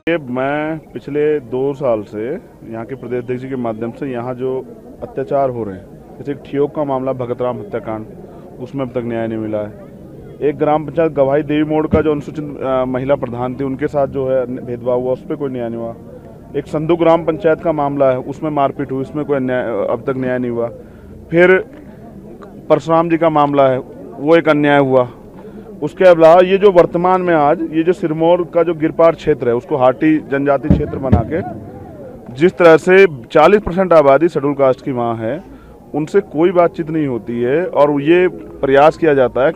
मैं पिछले 2 साल से यहाँ के प्रदेश अध्यक्ष जी के माध्यम से यहाँ जो अत्याचार हो रहे हैं, जैसे ठियोग का मामला भगतराम हत्याकांड, उसमें अब तक न्याय नहीं मिला है। एक ग्राम पंचायत गवाही देवी मोड़ का जो अनुसूचित महिला प्रधान थी, उनके साथ जो है भेदभाव हुआ, उस पर कोई न्याय नहीं हुआ। एक संधू ग्राम पंचायत का मामला है, उसमें मारपीट हुई, उसमें कोई अब तक न्याय नहीं हुआ। फिर परशुराम जी का मामला है, वो एक अन्याय हुआ। उसके अलावा ये जो वर्तमान में आज ये जो सिरमौर का जो गिरपार क्षेत्र है, उसको हाटी जनजाति क्षेत्र बना के जिस तरह से 40% आबादी शेड्यूल कास्ट की वहाँ है, उनसे कोई बातचीत नहीं होती है और ये प्रयास किया जाता है।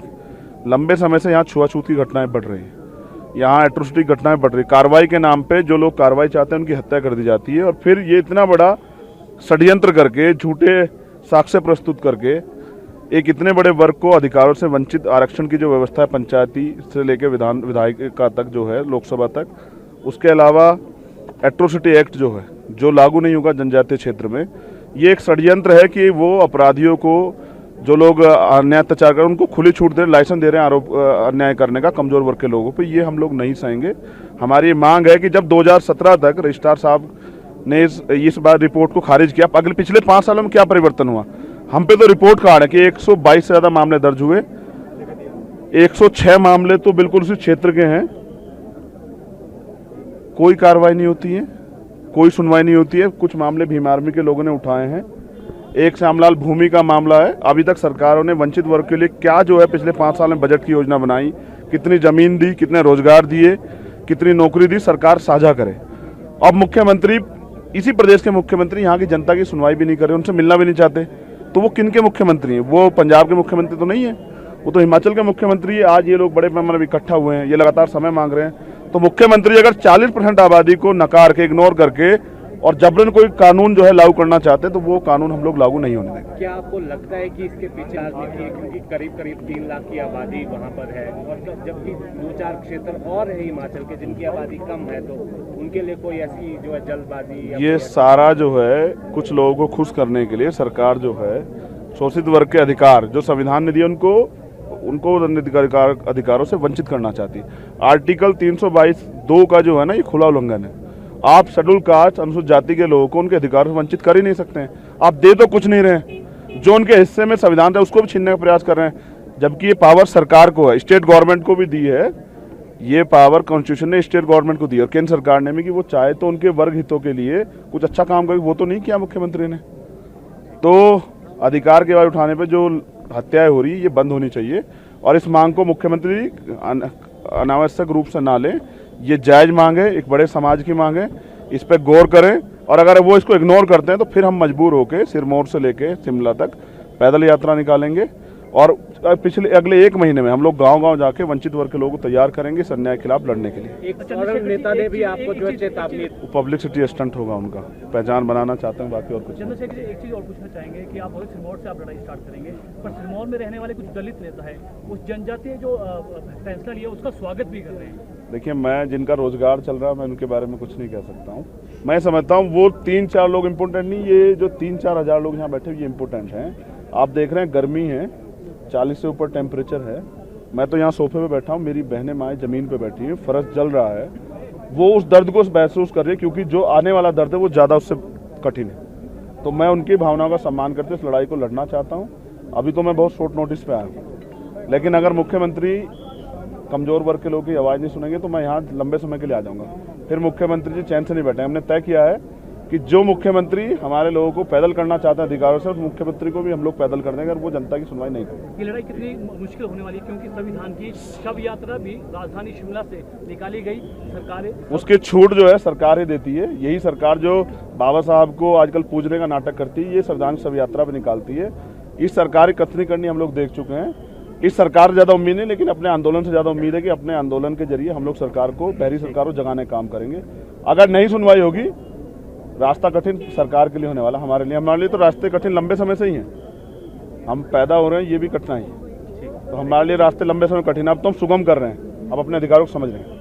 लंबे समय से यहाँ छुआछूत की घटनाएं बढ़ रही हैं, यहाँ एट्रोसिटी घटनाएं बढ़ रही, कार्रवाई के नाम पे जो लोग कार्रवाई चाहते हैं उनकी हत्या कर दी जाती है। और फिर ये इतना बड़ा षड्यंत्र करके, झूठे साक्ष्य प्रस्तुत करके एक इतने बड़े वर्ग को अधिकारों से वंचित, आरक्षण की जो व्यवस्था है पंचायती से लेकर विधायिका तक जो है, लोकसभा तक, उसके अलावा एट्रोसिटी एक्ट जो है, जो लागू नहीं होगा जनजातीय क्षेत्र में, ये एक षड्यंत्र है कि वो अपराधियों को, जो लोग अन्याय अत्याचार कर, उनको खुली छूट दे, लाइसेंस दे रहे हैं आरोप अन्याय करने का कमजोर वर्ग के लोगों पे। ये हम लोग नहीं सहेंगे। हमारी मांग है कि जब 2017 तक रजिस्ट्रार साहब ने इस बार रिपोर्ट को खारिज किया, अगले पिछले 5 सालों में क्या परिवर्तन हुआ? हम पे तो रिपोर्ट कार्ड है कि 122 से ज्यादा मामले दर्ज हुए, 106 मामले तो बिल्कुल उसी क्षेत्र के हैं, कोई कार्रवाई नहीं होती है, कोई सुनवाई नहीं होती है। कुछ मामले भीम आर्मी के लोगों ने उठाए हैं। एक श्यामलाल भूमि का मामला है, अभी तक सरकारों ने वंचित वर्ग के लिए क्या जो है पिछले 5 साल में बजट की योजना बनाई, कितनी जमीन दी, कितने रोजगार दिए, कितनी नौकरी दी, सरकार साझा करे। अब मुख्यमंत्री, इसी प्रदेश के मुख्यमंत्री यहाँ की जनता की सुनवाई भी नहीं कर रहे, उनसे मिलना भी नहीं चाहते। तो वो किन के मुख्यमंत्री हैं? वो पंजाब के मुख्यमंत्री तो नहीं है, वो तो हिमाचल के मुख्यमंत्री है। आज ये लोग बड़े पैमाने पर इकट्ठा हुए हैं, ये लगातार समय मांग रहे हैं। तो मुख्यमंत्री अगर 40% आबादी को नकार के, इग्नोर करके और जबरन कोई कानून जो है लागू करना चाहते हैं, तो वो कानून हम लोग लागू नहीं होने देंगे। क्या आपको लगता है कि इसके पीछे राजनीति है? क्योंकि करीब 3 लाख की आबादी वहाँ पर है और जबकि 2-4 क्षेत्र और है हिमाचल के जिनकी आबादी कम है, तो उनके लिए कोई ऐसी जो है जल्दबाजी? ये सारा जो है कुछ लोगों को खुश करने के लिए सरकार जो है शोषित वर्ग के अधिकार जो संविधान ने दिए उनको अधिकारों से वंचित करना चाहती है। आर्टिकल 322(2) का जो है ना, ये खुला उल्लंघन है। आप शेड्यूल कास्ट, अनुसूचित जाति के लोगों को उनके अधिकारों से वंचित कर ही नहीं सकते हैं। आप दे तो कुछ नहीं रहे, जो उनके हिस्से में संविधान था उसको भी छीनने का प्रयास कर रहे हैं, जबकि ये पावर सरकार को है, स्टेट गवर्नमेंट को भी दी है। ये पावर कॉन्स्टिट्यूशन ने स्टेट गवर्नमेंट को दी और केंद्र सरकार ने भी, कि वो चाहे तो उनके वर्ग हितों के लिए कुछ अच्छा काम करे, वो तो नहीं किया मुख्यमंत्री ने। तो अधिकार के आवाज उठाने पे जो हत्याएं हो रही है, ये बंद होनी चाहिए और इस मांग को मुख्यमंत्री अनावश्यक रूप से ना लें। ये जायज मांग है, एक बड़े समाज की मांग है, इस पर गौर करें और अगर वो इसको इग्नोर करते हैं तो फिर हम मजबूर होकर सिरमौर से लेके शिमला तक पैदल यात्रा निकालेंगे और अगले 1 महीने में हम लोग गांव-गांव जाके वंचित वर्ग के लोगों को तैयार करेंगे इस अन्याय के खिलाफ लड़ने के लिए। एक नेता ने भी आपको जो चेतावनी, पब्लिसिटी स्टंट होगा, उनका पहचान बनाना चाहते हैं, बाकी और कुछ नहीं। एक चीज और पूछना चाहेंगे कि आप सिरमौर से आप लड़ाई स्टार्ट करेंगे, पर सिरमौर में रहने वाले कुछ दलित नेता है, उस जनजातीय जो फैसला लिया उसका स्वागत भी कर रहे हैं। देखिए, मैं जिनका रोजगार चल रहा है, मैं उनके बारे में कुछ नहीं कह सकता हूँ। मैं समझता हूँ वो 3-4 लोग इम्पोर्टेंट नहीं, ये जो 3-4 हज़ार लोग यहाँ बैठे हुए, ये इम्पोर्टेंट हैं। आप देख रहे हैं गर्मी है, 40 से ऊपर टेम्परेचर है। मैं तो यहाँ सोफे पे बैठा हूँ, मेरी बहनें माएँ ज़मीन पे बैठी हैं, फर्श जल रहा है। वो उस दर्द को महसूस कर रही है, क्योंकि जो आने वाला दर्द है वो ज़्यादा उससे कठिन है। तो मैं उनकी भावनाओं का सम्मान करते इस लड़ाई को लड़ना चाहता हूँ। अभी तो मैं बहुत शॉर्ट नोटिस पे आया हूँ, लेकिन अगर मुख्यमंत्री कमजोर वर्ग के लोगों की आवाज़ नहीं सुनेंगे तो मैं यहाँ लंबे समय के लिए आ जाऊँगा। फिर मुख्यमंत्री जी चैन से नहीं बैठे। हमने तय किया है कि जो मुख्यमंत्री हमारे लोगों को पैदल करना चाहते हैं अधिकारों से, उस मुख्यमंत्री को भी हम लोग पैदल कर देंगे और वो जनता की सुनवाई नहीं करेंगे। ये लड़ाई कितनी मुश्किल होने वाली है, क्योंकि संविधान की शव यात्रा भी राजधानी शिमला से निकाली गई, सरकार उसकी छूट जो है सरकार ही देती है। यही सरकार जो बाबा साहब को आजकल पूजने का नाटक करती है, ये संविधान शव यात्रा भी निकालती है। इस सरकार की कथनी करनी हम लोग देख चुके हैं। इस सरकार से ज़्यादा उम्मीद नहीं, लेकिन अपने आंदोलन से ज़्यादा उम्मीद है कि अपने आंदोलन के जरिए हम लोग सरकार को, बहरी सरकार को जगाने का काम करेंगे। अगर नहीं सुनवाई होगी, रास्ता कठिन सरकार के लिए होने वाला, हमारे लिए तो रास्ते कठिन लंबे समय से ही हैं। हम पैदा हो रहे हैं, ये भी कठिनाई है, तो हमारे लिए रास्ते लंबे समय कठिन, अब तो हम सुगम कर रहे हैं, अब अपने अधिकारों को समझ रहे हैं।